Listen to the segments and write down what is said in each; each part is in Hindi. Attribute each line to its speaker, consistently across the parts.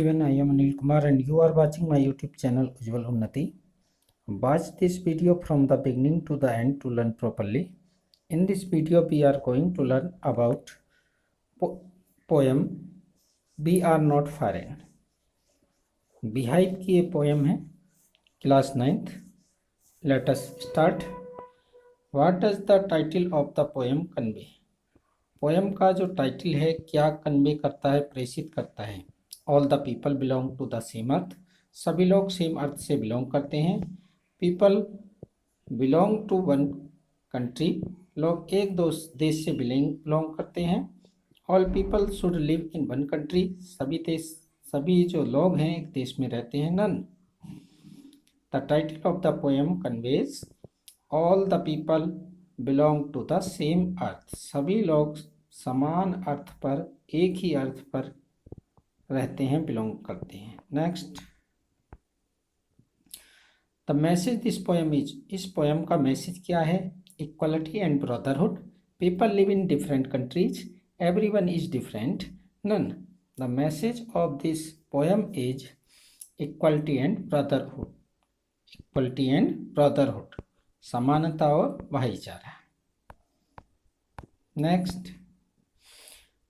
Speaker 1: everyone, I am Anil Kumar and you are watching my YouTube channel Ujjwal Unnati. Watch this video from the beginning to the end to learn properly. In this video we are going to learn about poem We Are Not Foreign. Beehive की ये पोएम है, class 9th. Let us start. What does the title of the poem convey? Poem का जो टाइटल है क्या कन्वे करता है, प्रेषित करता है? All the people belong to the same earth, सभी लोग सेम अर्थ से बिलोंग करते हैं. People belong to one country, लोग एक देश से बिलोंग करते हैं. All people should live in one country, सभी जो लोग हैं एक देश में रहते हैं. None. The title of the poem conveys all the people belong to the same earth, सभी लोग समान अर्थ पर, एक ही अर्थ पर रहते हैं, बिलोंग करते हैं. Next. The message this poem is, इस पोएम का मैसेज क्या है? Equality and brotherhood. People live in different countries, everyone is different. None. The message of this poem is equality and brotherhood. Equality and brotherhood, समानता और भाईचारा. Next.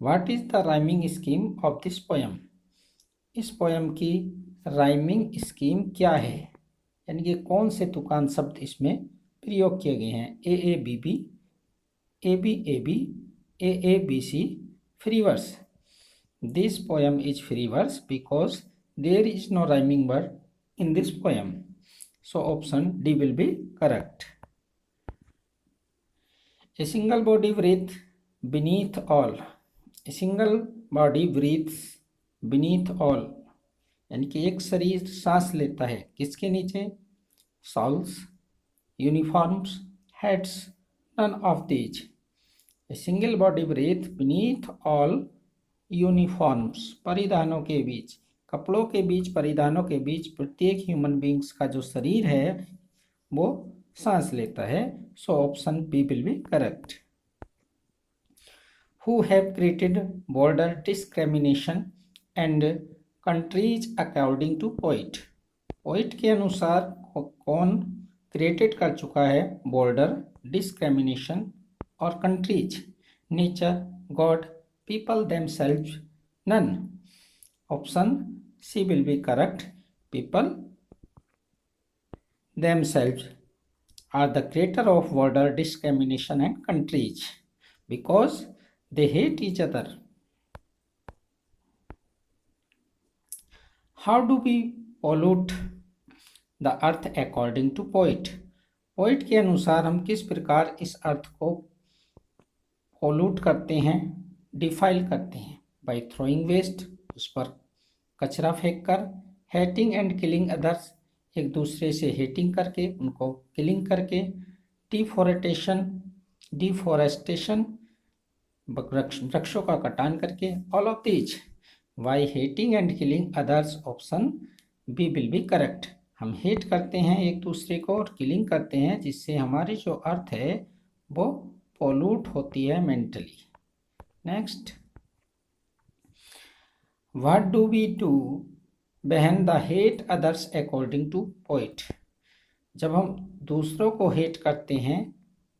Speaker 1: What is the rhyming scheme of this poem? इस पोएम की राइमिंग स्कीम क्या है, यानी कि कौन से तुकान शब्द इसमें प्रयोग किए गए हैं? A A B B, A B A B, A B C. Free verse. This poem is free verse because there is no rhyming word in this poem. So option D will be correct. A single body breathes beneath all. A single body breathes beneath all. यानी कि एक शरीर सांस लेता है किसके नीचे? Shawls, uniforms, hats, none of these. A single body breathes beneath all uniforms. परिधानों के बीच, कपड़ों के बीच, परिधानों के बीच प्रत्येक ह्यूमन बींग्स का जो शरीर है वो सांस लेता है. So option B will be correct. Who have created border discrimination and countries according to poet. Poet के अनुसार कौन क्रिएटेड कर चुका है बॉर्डर, डिस्क्रिमिनेशन और countries? Nature, God, people themselves, none. Option C will be correct. People themselves are the creator of border discrimination and countries because they hate each other. How do we pollute the earth according to poet? Poet के अनुसार हम किस प्रकार इस अर्थ को पोल्यूट करते हैं, डिफाइल करते हैं? बाय थ्रोइंग वेस्ट, उस पर कचरा फेंक कर. हेटिंग एंड किलिंग अदर्स, एक दूसरे से हेटिंग करके, उनको किलिंग करके. डिफोरेस्टेशन, वृक्षों का कटान करके. All of these. Why hating and killing others, option B will be correct. हम हेट करते हैं एक दूसरे को और किलिंग करते हैं जिससे हमारी जो अर्थ है वो पोल्यूट होती है mentally. Next. What do we do when the hate others according to poet? जब हम दूसरों को हेट करते हैं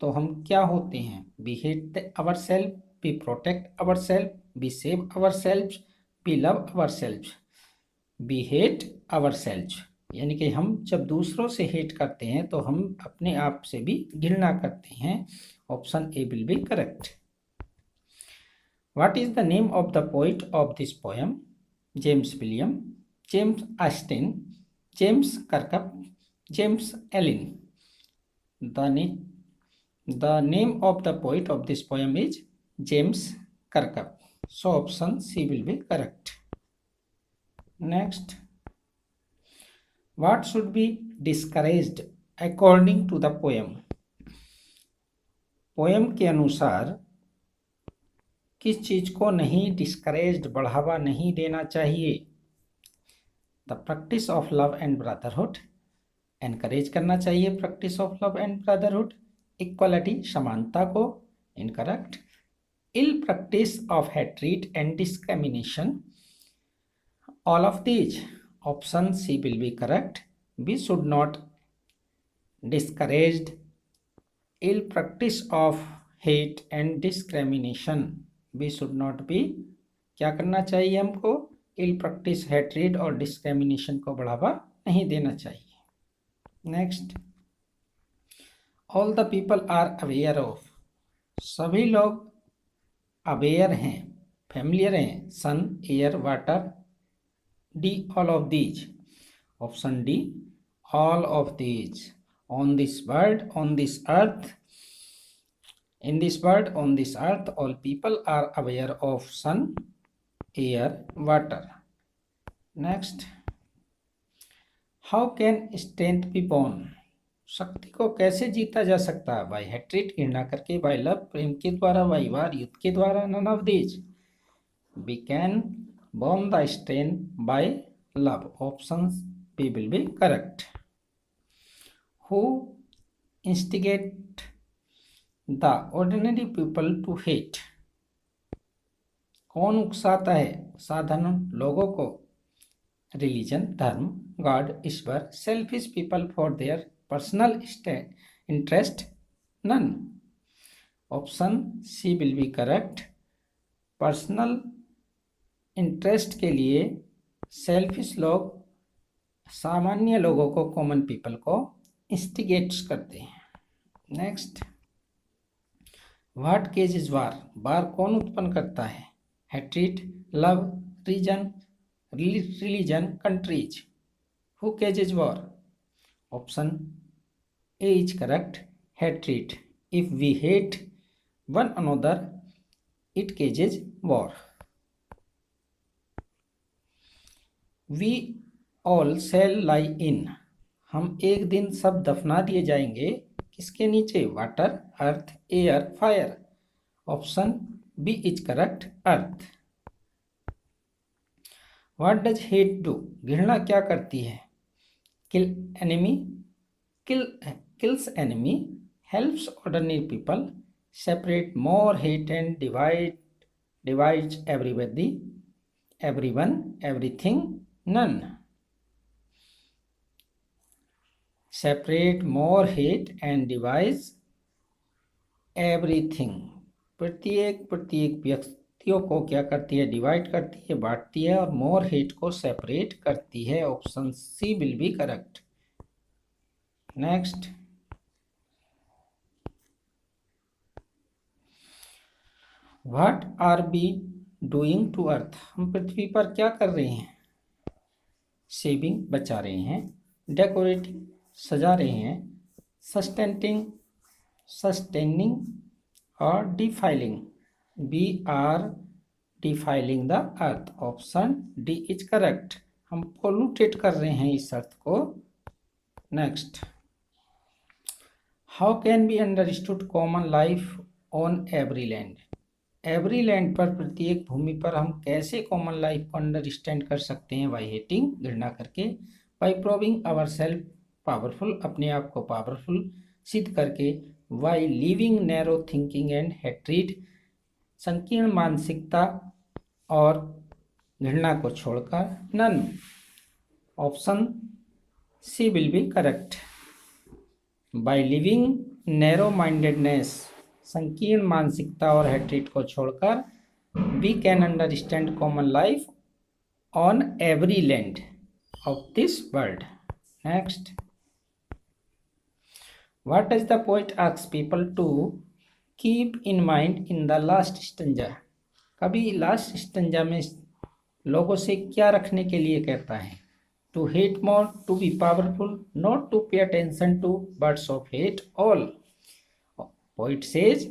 Speaker 1: तो हम क्या होते हैं? We hate ourselves, we protect ourselves, we save ourselves, we love ourselves. We hate ourselves, यानी कि हम जब दूसरों से हेट करते हैं तो हम अपने आप से भी घृणा करते हैं. Option A will be correct. What is the name of the poet of this poem? James William, James Austen, James Kirkup, James Allen. The name of the poet of this poem is James Kirkup. So option C will be correct. Next. What should be discouraged according to the poem? Poem के अनुसार किस चीज को नहीं डिस्करेज्ड, बढ़ावा नहीं देना चाहिए? The practice of love and brotherhood, encourage करना चाहिए practice of love and brotherhood. Equality, समानता को, incorrect. Ill practice of hatred and discrimination, all of these. Option C will be correct. We should not discourage ill practice of hate and discrimination. We should not be, क्या करना चाहिए हमको? इल प्रैक्टिस, हेट्रेड और डिस्क्रिमिनेशन को बढ़ावा नहीं देना चाहिए। Next, all the people are aware of, सभी लोग अवेयर हैं, फैमिलियर हैं, sun, air, water. D, all of these. Option D, all of these. On this world, on this earth, in this world, on this earth, all people are aware of sun, air, water. Next, how can strength be born, शक्ति को कैसे जीता जा सकता है? बाय हेट्रेड, घृणा करके, बाय लव, प्रेम के द्वारा, बाय वार, युद्ध के द्वारा, none of these. We can born the strength by love. Option B will be correct. Who instigate the ordinary people to hate, कौन उकसाता है साधारण लोगों को? रिलीजन, धर्म, गॉड, ईश्वर, selfish people for their personal interest, none. Option C will be correct. Personal interest के लिए सेल्फिश लोग सामान्य लोगों को, कॉमन पीपल को इंस्टिगेट्स करते हैं। Next, what causes war, war कौन उत्पन्न करता है? Hatred, love, religion, countries. Who causes war? Option A is correct, hatred. If we hate one another it causes war. We all shall lie in, हम एक दिन सब दफना दिए जाएंगे, किसके नीचे? Water, earth, air, fire. Option B is correct, earth. What does hate do, घृणा क्या करती है? Kill enemy, kills enemy, helps ordinary people, separate more hate and divides everybody, everyone, everything, none. Separate more hate and divides everything, प्रत्येक व्यक्तियों को क्या करती है? डिवाइड करती है, बांटती है, और मोर हेट को सेपरेट करती है। Option C will be correct. Next, what are be doing to earth, हम पृथ्वी पर क्या कर रहे हैं? सेविंग, बचा रहे हैं, डेकोरेटिंग, सजा रहे हैं, सस्टेनिंग और defiling. We are defiling the earth. Option D is correct, हम पोल्यूटेट कर रहे हैं इस अर्थ को। Next, how can be understood common life on every land, every land पर, प्रत्येक भूमि पर हम कैसे कॉमन लाइफ को अंडरस्टैंड कर सकते हैं? बाय हेटिंग, घृणा करके, by proving our self powerful, अपने आप को पावरफुल सिद्ध करके, why leaving narrow thinking and hatred, संकीर्ण मानसिकता और घृणा को छोड़कर, none. Option C will be correct. By leaving narrow mindedness, संकीर्ण मानसिकता और हेट्रेड को छोड़कर, we can understand common life on every land of this world. Next, what does the poet ask people to keep in mind in the last stanza, कभी लास्ट स्टंजा में लोगों से क्या रखने के लिए कहता है? To hate more, to be powerful, not to pay attention to words of hate, all. Poet says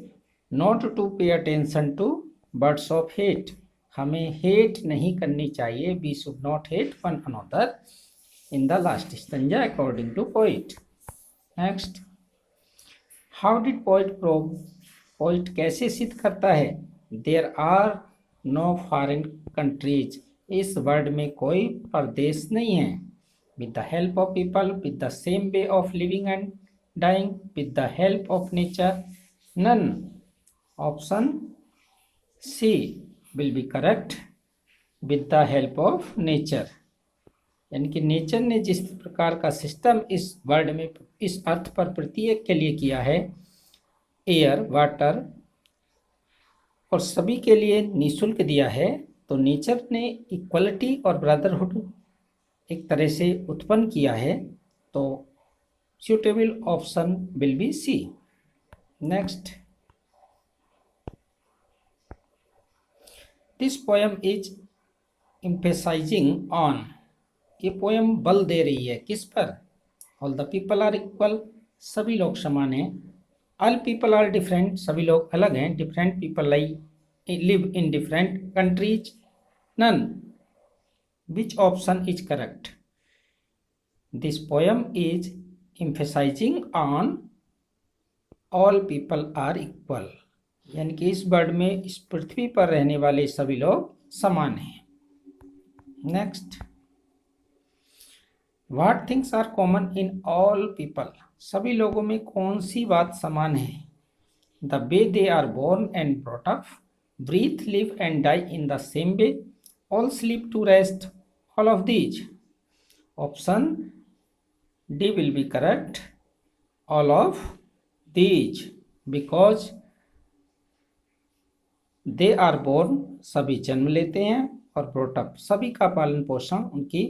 Speaker 1: not to pay attention to words of hate, हमें हेट नहीं करनी चाहिए। We should not hate one another in the last stanza according to poet. Next, how did poet prove, poet कैसे सिद्ध करता है? There are no foreign countries, इस वर्ल्ड में कोई प्रदेश नहीं है। With the help of people, with the same way of living and dying, with the help of nature, none. Option C will be correct. With the help of nature, यानी कि नेचर ने जिस प्रकार का सिस्टम इस वर्ल्ड में, इस अर्थ पर प्रत्येक के लिए किया है, एयर, वाटर और सभी के लिए निःशुल्क दिया है, तो नेचर ने इक्वलिटी और ब्रदरहुड एक तरह से उत्पन्न किया है, तो suitable option will be C. Next, this poem is emphasizing on, ये पोएम बल दे रही है किस पर? All the people are equal, सभी लोग समान हैं. All people are different, सभी लोग अलग हैं. Different people live in different countries, none. Which option is correct? This poem is emphasizing on all people are equal, यानी कि इस वर्ल्ड में, इस पृथ्वी पर रहने वाले सभी लोग समान हैं. Next, what things are common in all people, सभी लोगों में कौन सी बात समान है? The way they are born and brought up, breathe, live and die in the same way, all sleep to rest, all of these. Option D will be correct, all of these, because they are born, सभी जन्म लेते हैं, और brought up, सभी का पालन पोषण उनकी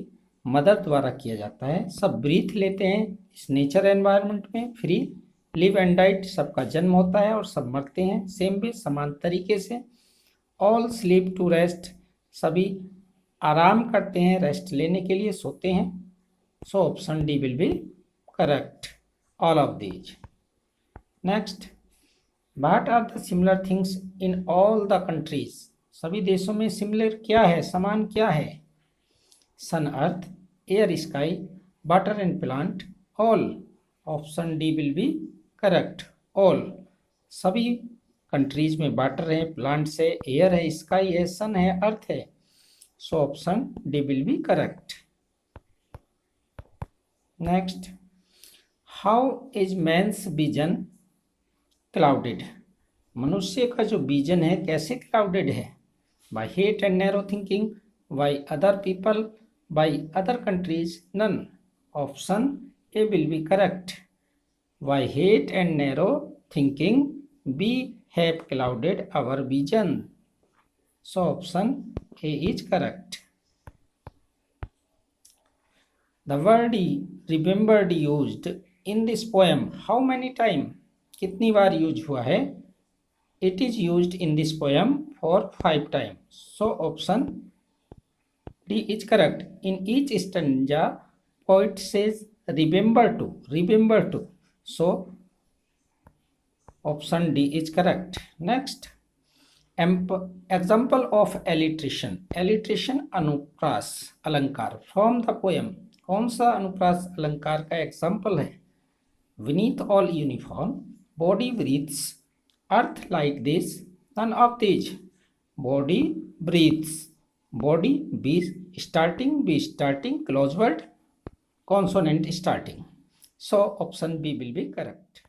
Speaker 1: मदर द्वारा किया जाता है. सब ब्रीथ लेते हैं इस नेचर एनवायरनमेंट में, फ्री, लिव एंड डाइट, सबका जन्म होता है और सब मरते हैं सेम वे, समान तरीके से. ऑल स्लीप टू रेस्ट, सभी आराम करते हैं रेस्ट लेने के लिए, सोते हैं. So option D will be correct, all of these. Next, what are the similar things in all the countries, सभी देशों में सिमिलर क्या है, समान क्या है? Sun, earth, air, sky, water and plant, all. Option D will be correct, all. सभी कंट्रीज में वाटर है, प्लांट्स है, एयर है, स्काई है, सन है, अर्थ है. So option D will be correct. Next, how is man's vision clouded, मनुष्य का जो विजन है कैसे क्लाउडेड है? By hate and narrow thinking, by other people, by other countries, none. Option A will be correct, bye hate and narrow thinking we have clouded our vision. So option A is correct. The word remembered used in this poem how many time, कितनी बार यूज हुआ है? It is used in this poem for 5 times. So option D is correct. In each stanza, poet says remember to. So option D is correct. Next, example of alliteration. Alliteration अनुप्रास अलंकार from the poem. कौन सा अनुप्रास अलंकार का एग्जाम्पल है? Beneath all uniform, body breathes, earth like this, none of this. Body breathes, body B starting, close word, consonant starting. So option B will be correct.